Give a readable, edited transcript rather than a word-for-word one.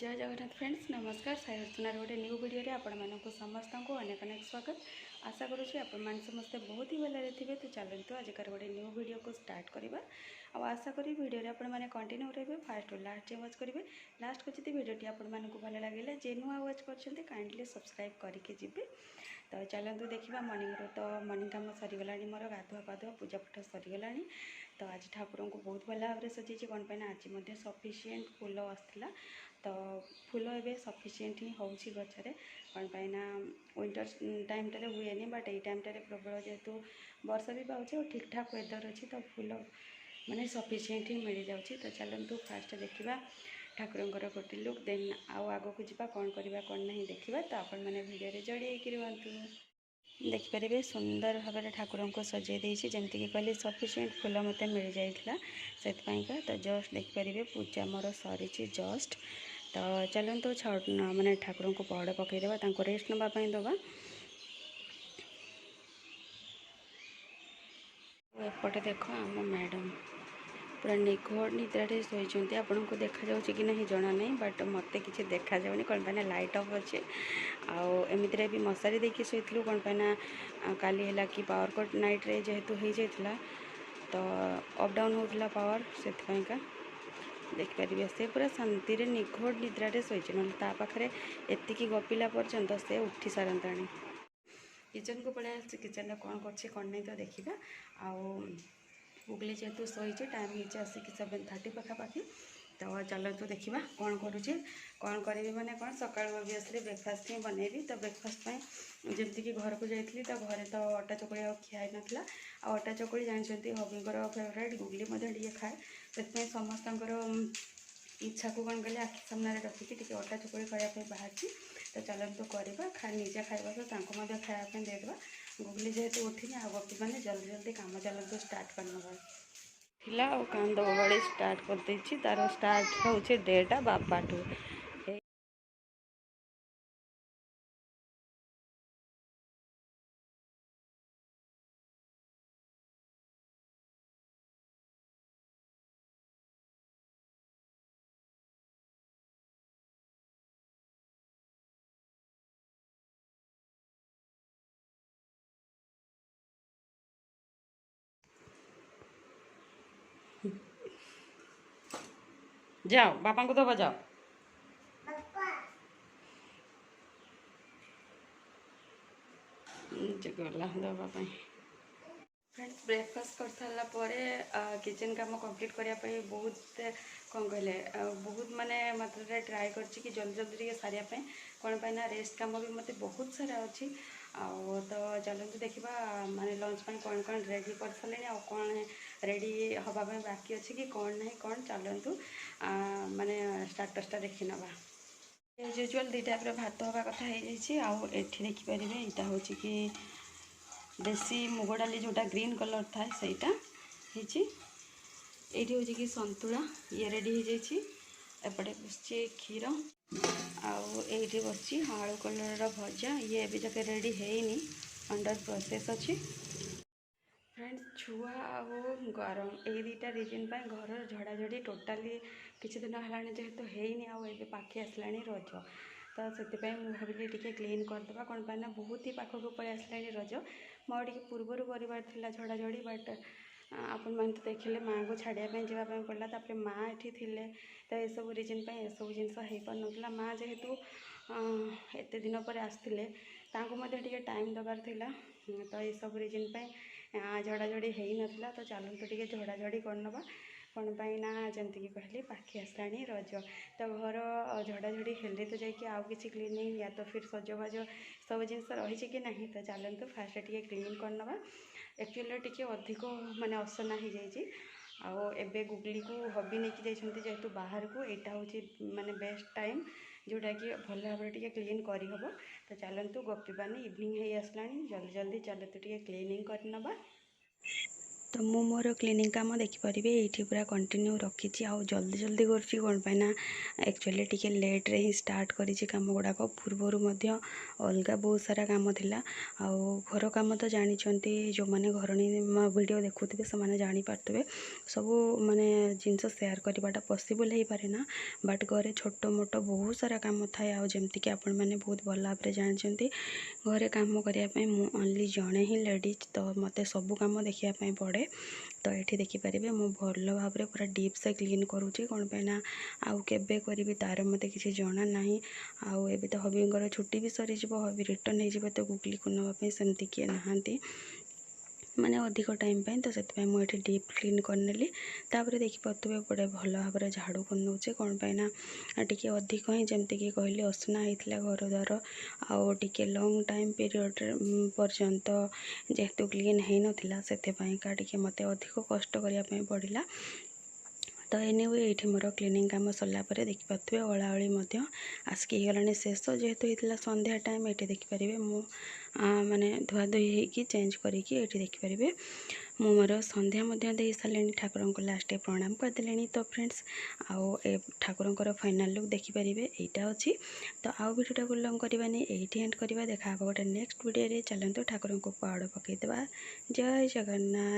जय जगन्नाथ फ्रेंड्स नमस्कार साई अर्चनार गोटे न्यू वीडियो आपण मानक समस्त को अनेक अनेक स्वागत आशा करुँचे आपण समस्ते बहुत ही भलि थे। तो चलते आजकार गोटे न्यू वीडियो को स्टार्ट करवा आशा करी वीडियो आपण मैंने कंटिन्यू रहे फास्ट टू लास्ट जाए वाच करेंगे। लास्ट को जी वीडियोटी आपण भल लगे जे नुआ वाच कर काइंडली सब्सक्राइब करके जी। तो चलते देखा मर्निंग तो मर्निंग कम सरीगला मोर गाधुआ पाधुआ पूजा पाठ सरीगला। तो आज ठाकुर को बहुत भल भाव में सजे कौन पाई आज सफिसीयंट फूल आसला। तो फूल ए सफिसीयंट ही हो गचर कौन पाई विंटर टाइम टे हुए बट ये टाइम टे प्रबल जेहेतु वर्षा भी पाँच और ठीक ठाक वेदर अच्छी तो फूल माने सफिसीयंट ही मिल जाऊँगी। तो चलतु फास्ट देखा ठाकुर गोटे लुक देन आउ आग को जा कौन करवा कौन ना देखा। तो आपण मैंने वीडियो जड़े रुहतु देखिपारे सुंदर भाव में ठाकुर को सजे देती जमीक कहली सफिसीयंट फूल मत मिल जाता से। तो जस्ट देखिपारे पूजा मोर सरी जस्ट। तो चलतु माने ठाकुर को पहड़ पकईदेवा रेस्ट नापी दबा। एपटे देख आम मैडम पूरा निघोड़ निद्राटे शोती आपन को देखा जाऊँ कि नहीं जना नहीं बट मत कि देखा जाऊनी कौन पाई लाइट अफ अच्छे आमती भी मशारी देखिए शोलू कौन पाई काली है कि पावर कट नाइट रे जेहेतु हो जाता तो अप डाउन होता पावर से देखिपारे से पूरा शांति निघोड़ निद्राटे शोचे ना पाखे एति गपिला पर्यंत से उठी सारता। किचन को पड़े किचन कौन कर नहीं तो देखा आउ गुगली जेहेतु शोचे टाइम हो आसिक 7:30 पाखापाखि। तो चलतु देखा कौन करुचे कौन करी मैंने कौन सका ओबियसली ब्रेकफास्ट ही बनैबी। तो ब्रेकफास्ट जमीक घर को जाइली तो घरे तो अटा चकुड़ी खिया नाला अटा चकुड़ी जानते हबींर फेवरेट गुगली टे खाए से समस्त इच्छा को कौन कले आखि सामने रखिकी टे अटा चकुड़ी खायापी बाहर। तो चलतु करवा निजे खावा तो खायापी देदेवा गुगली जेहेतु उठिनी आ गपी मैंने जल्दी जल्दी कम चलतु स्टार्ट करना थिला कांद बड़ी स्टार्ट कर देछि तार स्टार्ट होचे डेटा बापाठू। जाओ बापा को दबा जाओ गला दबापी। फ्रेंड्स ब्रेकफास्ट कर सारापर किचन काम कंप्लीट करने बहुत कौन कहले बहुत माने मात्रा ट्राए कर जल्दी जल्दी सारे कौन पाई रेस्ट कम भी मत बहुत सारा अच्छी आउ। तो चलते देखा माने लंच पर कौन कौन रेडी कर सारे आ कौन रेडी हाँपाई बाकी अच्छी कि कौन ना कौन चलतु माने स्टाटसटा देखी नवा। एज यूजुआल दी टाइप भात हवा कथा हो देखिपारे यहाँ हूँ कि देसी मुग डाली जोटा ग्रीन कलर थाए सहीटा ये हूँ कि संतुला ये रेडी हो जाइए। एपटे बस क्षीर आउ ये बस आलू कलर भजा ये अभी जाके रेडी है अंडर प्रोसेस अच्छी। फ्रेंड्स छुआ आउ गरम ये दुटा रिजन घर झड़ाझड़ी टोटाली किसी दिन है जेहेतु हैनी आए पाखे आसला रज। तो से भाविली टे क्लीन करदे कौन पाई बहुत ही पाखक पलि आसला रज मोटे पूर्वर कर झड़ाझड़ी बट आपण मैंने तो देखिले माँ को छाड़ापी जावाई पड़ा तापर माँ ये थे तो यह सब रिजन ये सब जिनस हो पार ना माँ जेहेतु एत दिन पर आसते टे टाइम दबार थिला। तो ये सब रिजन झड़ाझड़ी हो नाला। तो चलतु टे झड़ाझड़ी करनवा कौन पाई जमीक कहली पाखी आसला रज। तो घर झड़ाझड़ी हेल्ले तो जाकि आउ कि क्लीनिंग या तो फिर सजबाज सब जिनस रही कि नहीं। तो चलतु फास्ट टे क्लीन करनवा एक्चुअली टे अधिक माने असना हो जाइए आउ एबे गुगली को हबी नहीं जाइए जेहेतु बाहर को यहाँ हूँ माने बेस्ट टाइम जोटा कि भल भाव टे क्लीन करहब। तो चलतु गपीबानी इवनिंग हो आसला जल्दी जल्दी चलतु टे क्लीनिंग करनवा। तो मु मोर क्लीनिंग काम देखिपारे ये पूरा कंटिन्यू रखी जल्दी जल्दी करना एक्चुअली टिके लेट रे ही स्टार्ट करी काम गुड़ाक पूर्वर अलग बहुत सारा काम थिला आउ घर काम तो जानते जो मैंने घरणी वीडियो देखुवे से जापारे सब माने जिनस सेयार करवाटा पॉसिबल हो पारे ना बट घरे छोट मोट बहुत सारा काम थाए आमती कि आपण मैंने बहुत भल भाव जानते घरे काम करने ओनली जड़े ही लेडीज तो मत सबू कम देखापी पड़े तो ये देखिपारे मु भल भाव पूरा डीप से क्लीन करुँची कौन पे ना आउ केबे करी तार मत किसी जना ना आउ एबे तो हबींकर छुट्टी भी सरी हबी रिटर्न हो तो गुगली को नापी सेमती किए नहांती माने अधिक टाइम पे तो से मुझे डीप क्लीन करनेली तापर देखिपे बड़े भल भाव झाड़ू करनौचे कौन पे ना टिके अधिक ही जमती कि कहली असना होता घर द्वार आउ टिके लॉन्ग टाइम पीरियड पर्यंत जेहेतु क्लीन हो नाला से टिके मत अधिक कष्ट करने पड़ा तो एनीवे ये मोर क्लीनिंग काम सरलापर देखिपे ओलाओली आसिक गलानी शेष जेहेतु होता संध्या टाइम ये देखिपारे मु माने धुआधुई हो चेंज करके देखिपारे मु मोर संध्या दे सारे ठाकुर को लास्ट प्रणाम करदे तो फ्रेंड्स आउ ठाकुर फाइनाल लुक देखिपारे यहाँ अच्छी तो आउ वीडियो को लंग करवानी ये एंड करवा देखा गोटे नेक्स्ट वीडियो चलते ठाकुर को पहाड़ पकईदे जय जगन्नाथ।